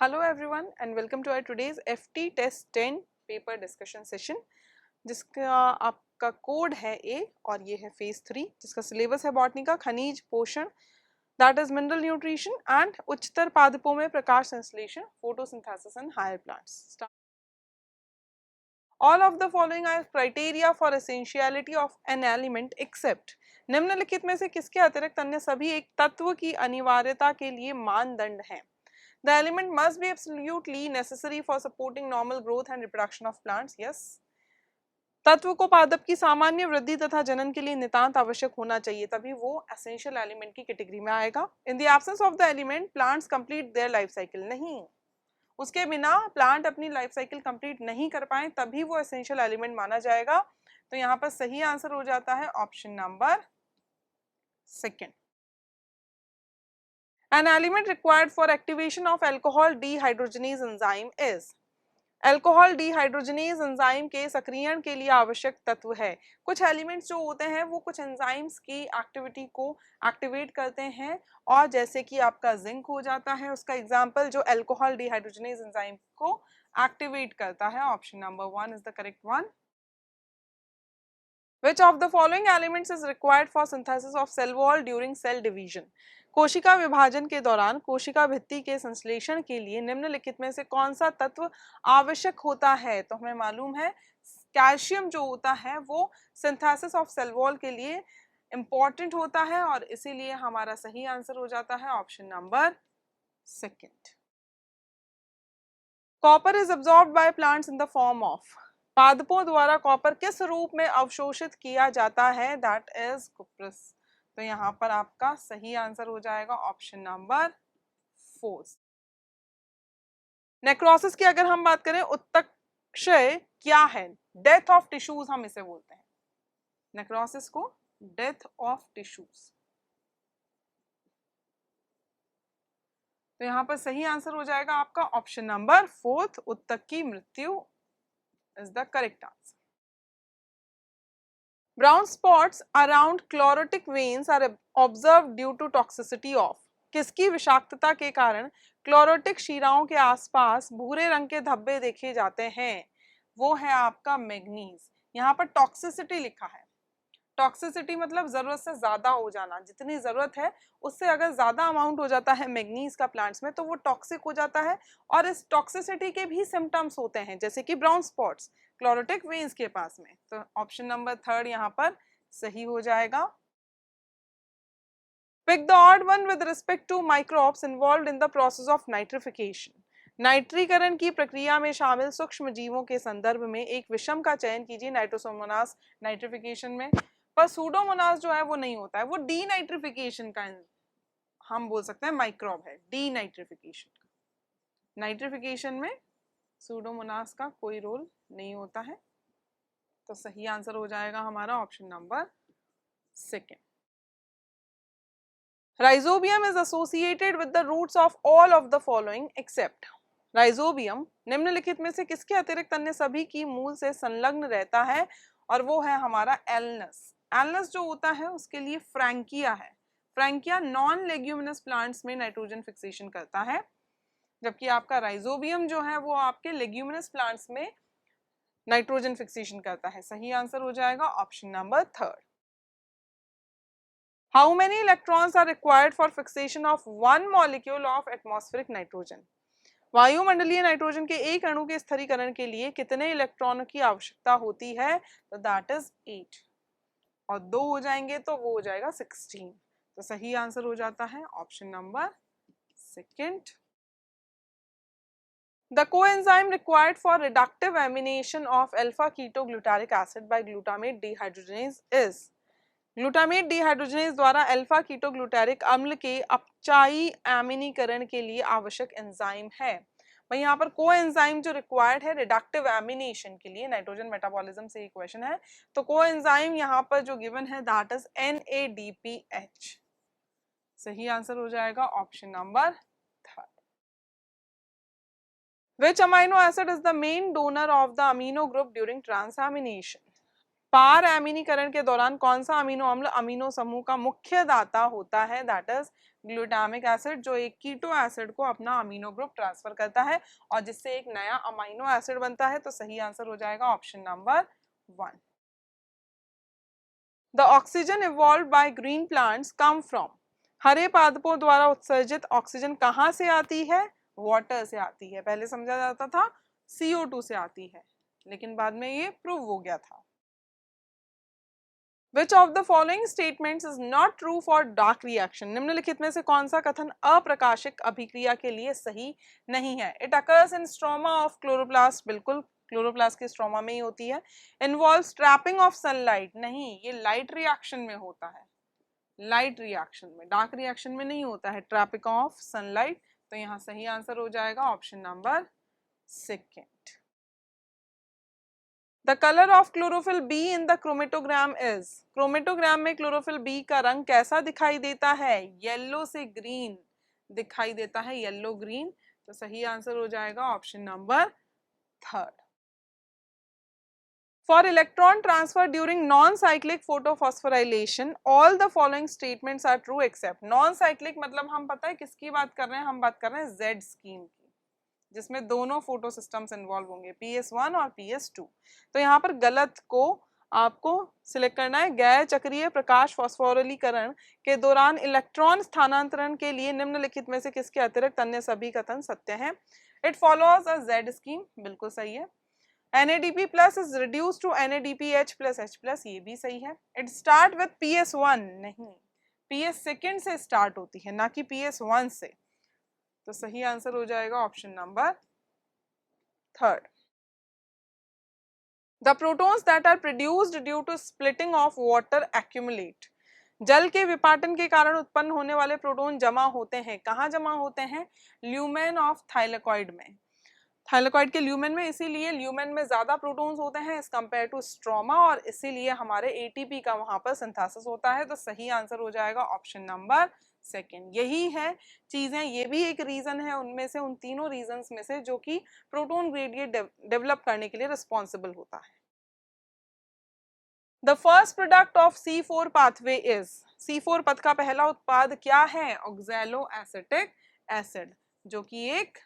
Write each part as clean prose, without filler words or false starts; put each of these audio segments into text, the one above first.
Hello everyone and welcome to our today's FT Test 10 paper discussion session जिसका आपका code है A और ये है फेज 3 जिसका सिलेबस है बॉटनी का खनिज पोषण that is mineral nutrition and उच्चतर पादपों में प्रकाश संश्लेषण photosynthesis and higher plants. All of the following are criteria for essentiality of an element except निम्नलिखित में से किसके अतिरिक्त अन्य सभी एक तत्व की अनिवार्यता के लिए मानदंड हैं. The element must be absolutely necessary for supporting normal growth and reproduction of plants. Yes. तत्व को पादप की सामान्य वृद्धि तथा जनन के लिए नितांत आवश्यक होना चाहिए तभी वो एसेंशियल एलिमेंट की कैटेगरी में आएगा. In the absence of the element plants complete their life cycle. नहीं, उसके बिना प्लांट अपनी लाइफ साइकिल कंप्लीट नहीं कर पाए तभी वो एसेंशियल एलिमेंट माना जाएगा. तो यहाँ पर सही आंसर हो जाता है option number second. An element required for activation of alcohol dehydrogenase enzyme is alcohol dehydrogenase enzyme के सक्रियण के लिए आवश्यक तत्व है. कुछ एलिमेंट्स जो होते हैं वो कुछ एंजाइम्स की एक्टिविटी को एक्टिवेट करते हैं और जैसे कि आपका जिंक हो जाता है उसका एग्जांपल जो अल्कोहल डिहाइड्रोजनेज एंजाइम को एक्टिवेट करता है. Option number 1 is the correct one. Which of the following elements is required for synthesis of cell wall during cell division? कोशिका विभाजन के दौरान कोशिका भित्ति के संश्लेषण के लिए निम्नलिखित में से कौन सा तत्व आवश्यक होता है. तो हमें मालूम है कैल्शियम जो होता है वो सिंथेसिस ऑफ सेल वॉल के लिए इंपॉर्टेंट होता है और इसीलिए हमारा सही आंसर हो जाता है option number second. Copper is absorbed by plants in the form of पादपों द्वारा कॉपर किस रूप में अवशोषित किया जाता है. That is cuprous. तो यहाँ पर आपका सही आंसर हो जाएगा ऑप्शन नंबर 4. नेक्रोसिस की अगर हम बात करें उत्तक्षय क्या है. डेथ ऑफ टिश्यूज हम इसे बोलते हैं. नेक्रोसिस को डेथ ऑफ टिश्यूज. तो यहाँ पर सही आंसर हो जाएगा आपका ऑप्शन नंबर 4. उत्तक की मृत्यु is the correct answer. Brown spots around chlorotic veins are observed due to toxicity of किसकी विषाक्तता के कारण क्लोरोटिक शिराओं के आसपास भूरे रंग के धब्बे देखे जाते हैं. वो है आपका मैग्नीज. यहाँ पर टॉक्सिसिटी लिखा है. टॉक्सिसिटी मतलब जरूरत से ज्यादा हो जाना. जितनी जरूरत है उससे अगर ज्यादा अमाउंट हो जाता है मैग्नीज का प्लांट्स में तो वो टॉक्सिक हो जाता है और इस टॉक्सिसिटी के भी सिम्टम्स होते हैं जैसे कि ब्राउन स्पॉट्स क्लोरोटिक वेन्स के पास में. तो ऑप्शन नंबर 3 यहाँ पर सही हो जाएगा. Pick the odd one with respect to microbes involved in the process of nitrification. नाइट्रीकरण की प्रक्रिया में शामिल सूक्ष्म जीवों के संदर्भ में एक विषम का चयन कीजिए. नाइट्रोसोमोनास नाइट्रिफिकेशन में पर सूडोमोनास जो है वो नहीं होता है. वो डीनाइट्रिफिकेशन का हम बोल सकते हैं माइक्रोब है. डीनाइट्रिफिकेशन. नाइट्रिफिकेशन में सूडोमोनास का कोई रोल नहीं होता है. तो सही आंसर हो जाएगा हमारा option number 2. Rhizobium is associated with the roots of all of the following except. Rhizobium निम्नलिखित में से किसके अतिरिक्त अन्य सभी की मूल से संलग्न रहता है और वो है हमारा एल्नस. एल्नस जो होता है उसके लिए फ्रैंकिया है. फ्रैंकिया नॉन लेग्यूमिनस प्लांट्स में नाइट्रोजन फिक्सेशन करता है जबकि आपका राइजोबियम जो है वो आपके लेग्यूमिनस प्लांट्स में नाइट्रोजन फिक्सेशन करता है. सही आंसर हो जाएगा option number 3. How many electrons are required for fixation of one molecule of atmospheric nitrogen. वायुमंडलीय नाइट्रोजन के एक अणु के स्थिरीकरण के लिए कितने इलेक्ट्रॉनों की आवश्यकता होती है. तो दैट इज 8 और 2 हो जाएंगे तो वो हो जाएगा 16. तो सही आंसर हो जाता है option number 2. The coenzyme required for reductive amination of alpha ketoglutaric acid by glutamate dehydrogenase is glutamate dehydrogenase द्वारा अल्फा कीटोग्लूटारिक अम्ल के अपचायी एमिनीकरण के लिए आवश्यक एंजाइम है. भाई यहाँ पर कोएंजाइम जो रिक्वायर्ड है रिडक्टिव एमिनेशन के लिए नाइट्रोजन मेटाबॉलिज्म से इक्वेशन है. तो कोएंजाइम यहाँ पर जो गिवन है दैट इज NADPH. सही आंसर हो जाएगा option number 3. Which amino acid is the main donor of the amino group during transamination? पार एमिनीकरण के दौरान कौन सा अमीनो अम्ल अमीनो समूह का मुख्य दाता होता है. दैट इज ग्लूटामिक एसिड, जो एक कीटो एसिड को अपना अमीनो ग्रुप ट्रांसफर करता है और जिससे एक नया अमीनो एसिड बनता है। तो सही आंसर हो जाएगा option number 1। The oxygen evolve by green plants come from, हरे पादपों द्वारा उत्सर्जित ऑक्सीजन कहाँ से आती है? वाटर से आती है। पहले समझा जाता था CO2 से आती है, लेकिन बाद में ये प्रूव हो गया था। Which of the following statements is not true for dark reaction? निम्नलिखित में से कौन सा कथन अप्रकाशिक अभिक्रिया के लिए सही नहीं है? It occurs in stroma of chloroplast, बिल्कुल क्लोरोप्लास्ट के स्ट्रोमा में ही होती है। Involves trapping of sunlight, नहीं, ये लाइट रिएक्शन में होता है, लाइट रिएक्शन में, डार्क रिएक्शन में नहीं होता है ट्रैपिंग ऑफ सनलाइट। तो यहाँ सही आंसर हो जाएगा option number 2। The colour of chlorophyll be in the chromatogram is, chromatogram में क्लोरोफिल बी का रंग कैसा दिखाई देता है? येलो से ग्रीन दिखाई देता है, येलो ग्रीन। तो सही आंसर हो जाएगा option number 3। For electron transfer during non cyclic photophosphorylation all the following statements are true except, non cyclic मतलब हम पता है किसकी बात कर रहे हैं? हम बात कर रहे हैं जेड स्कीम की, जिसमें दोनों फोटो सिस्टम्स इन्वॉल्व होंगे, PS1 और PS2। तो यहाँ पर गलत को आपको सिलेक्ट करना है। गैर चक्रीय प्रकाश फास्फोरिलीकरण के दौरान इलेक्ट्रॉन स्थानांतरण के लिए निम्नलिखित में से किसके अतिरिक्त अन्य सभी कथन सत्य हैं? It follows a Z scheme, बिल्कुल सही है। NADP plus is reduce to NADPH plus H plus, ये भी सही है। इट स्टार्ट विथ PS1, नहीं, PS सेकेंड से स्टार्ट होती है, ना कि PS1 से। तो सही आंसर हो जाएगा option number 3। The protons that are produced due to splitting of water accumulate, जल के विपाटन के कारण उत्पन्न होने वाले प्रोटॉन जमा होते हैं, कहाँ जमा होते हैं? ल्यूमेन ऑफ थाइलेकॉइड में, थाइलेकॉइड के ल्यूमेन में, इसीलिए ल्यूमेन में ज्यादा प्रोटॉन्स होते हैं एज कंपेयर टू स्ट्रोमा, और इसीलिए हमारे ATP का वहां पर सिंथेसिस होता है। तो सही आंसर हो जाएगा ऑप्शन नंबर 2। यही है चीजें, ये भी एक रीजन है उनमें से, उन तीनों रीजंस में से, जो कि प्रोटॉन ग्रेडिएंट डेवलप करने के लिए रिस्पॉन्सिबल होता है। The first product of C4 pathway is, C4 पथ का पहला उत्पाद क्या है? ऑक्सैलो एसिटिक एसिड, जो कि एक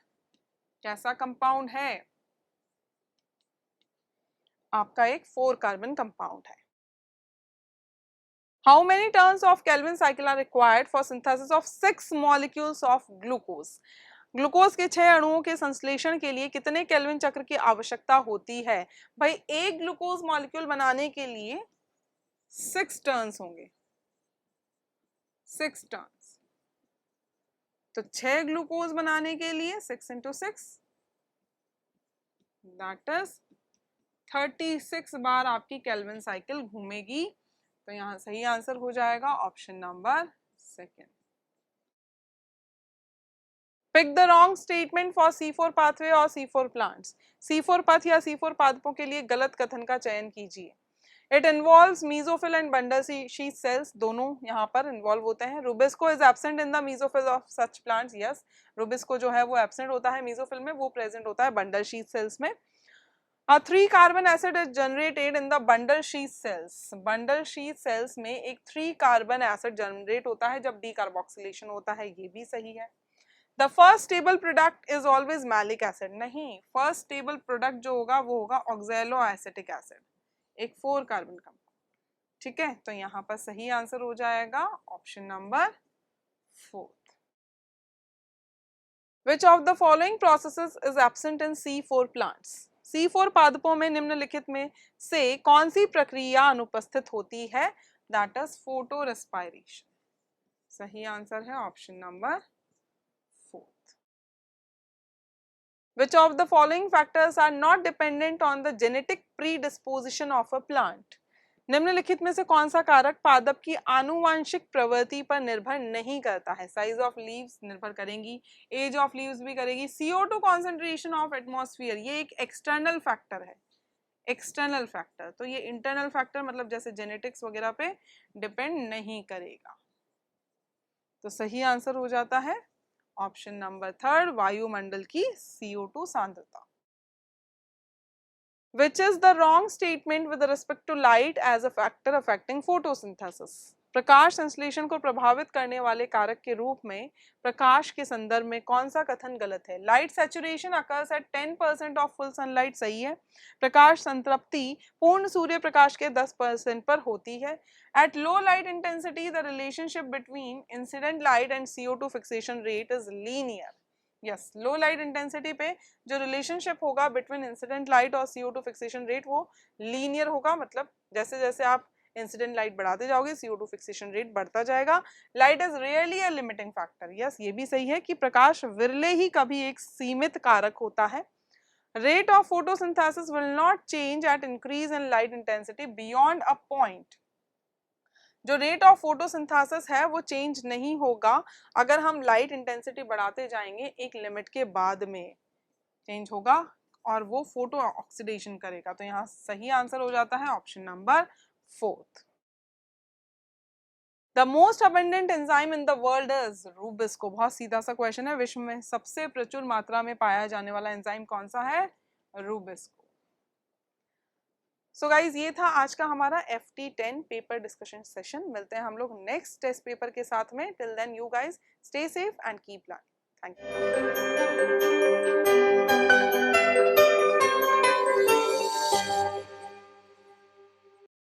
कैसा कंपाउंड है? आपका एक 4 कार्बन कंपाउंड है। How many turns of Calvin cycle are required for synthesis of 6 molecules of glucose, glucose के 6 अणुओं के संश्लेषण के लिए कितने केल्विन चक्र की आवश्यकता होती है? भाई एक ग्लूकोज मॉलिक्यूल बनाने के लिए 6 टर्न्स होंगे, 6 टर्न्स। तो 6 ग्लूकोज बनाने के लिए 6 × 6 दैट इज 36 बार आपकी केल्विन साइकिल घूमेगी। तो यहाँ सही आंसर हो जाएगा option number 2। Pick the wrong statement for C4 pathway और C4 प्लांट्स, C4 पथ या C4 पादपों के लिए गलत कथन का चयन कीजिए। It involves mesophyll and bundle sheath sales, दोनों यहाँ पर इन्वॉल्व होते हैं। Rubisco is absent in the mesophyll of such plants, yes, Rubisco जो है वो एब्सेंट होता है मीजोफिल में, वो प्रेजेंट होता है बंडल शीथ सेल्स में। 3 carbon acid is generated in the bundle sheath sales, bundle sheath sales में एक 3 कार्बन एसिड जनरेट होता है जब डीकार्बोक्सिलेशन होता है, ये भी सही है। The first stable product is always malic acid, नहीं, फर्स्ट स्टेबल प्रोडक्ट जो होगा वो होगा ऑक्सैलो एसिटिक एसिड, एक 4 कार्बन कंपाउंड, ठीक है। तो यहाँ पर सही आंसर हो जाएगा option number 4। Which of the following processes is absent in C4 plants? C4 पादपों में निम्नलिखित में से कौन सी प्रक्रिया अनुपस्थित होती है? That is photo respiration, सही आंसर है option number 4। Which of the following factors are not dependent on the genetic predisposition of a plant? निम्नलिखित में से कौन सा कारक पादप की आनुवांशिक प्रवृत्ति पर निर्भर नहीं करता है? साइज ऑफ लीव्स निर्भर करेंगी, एज ऑफ लीव्स भी करेगी, CO2 कॉन्सेंट्रेशन ऑफ एटमॉस्फेयर, ये एक एक्सटर्नल फैक्टर है, एक्सटर्नल फैक्टर। तो ये इंटरनल फैक्टर मतलब जैसे जेनेटिक्स वगैरह पे डिपेंड नहीं करेगा। तो सही आंसर हो जाता है ऑप्शन नंबर 3, वायुमंडल की CO2 सांद्रता। Which is the wrong statement with respect to light as a factor affecting photosynthesis? प्रकाश संश्लेषण को प्रभावित करने वाले कारक के रूप में प्रकाश के संदर्भ में कौन सा कथन गलत है? Light saturation occurs at 10% of full sunlight, सही है। प्रकाश संतृप्ति पूर्ण सूर्य प्रकाश के 10% पर होती है। At low light intensity the relationship between incident light and CO2 fixation rate is linear. Yes, low light intensity पे जो रिलेशनशिप होगा बिटवीन इंसिडेंट लाइट और CO2 फिक्सेशन रेट वो लीनियर होगा, मतलब जैसे जैसे आप इंसिडेंट लाइट बढ़ाते जाओगे CO2 फिक्सेशन रेट बढ़ता जाएगा। Light is really a limiting factor, yes ये भी सही है कि प्रकाश विरले ही कभी एक सीमित कारक होता है। Rate of photosynthesis will not change at increase in light intensity beyond a point. जो रेट ऑफ फोटोसिंथेसिस है वो चेंज नहीं होगा अगर हम लाइट इंटेंसिटी बढ़ाते जाएंगे, एक लिमिट के बाद में चेंज होगा और वो फोटो ऑक्सीडेशन करेगा। तो यहाँ सही आंसर हो जाता है option number 4। The most abundant enzyme in the world is rubisco. बहुत सीधा सा क्वेश्चन है, विश्व में सबसे प्रचुर मात्रा में पाया जाने वाला एंजाइम कौन सा है? रूबिस्को। सो गाइज ये था आज का हमारा FT10 पेपर डिस्कशन सेशन। मिलते हैं हम लोग नेक्स्ट टेस्ट पेपर के साथ में। Till then you guys stay safe and keep learning. Thank you.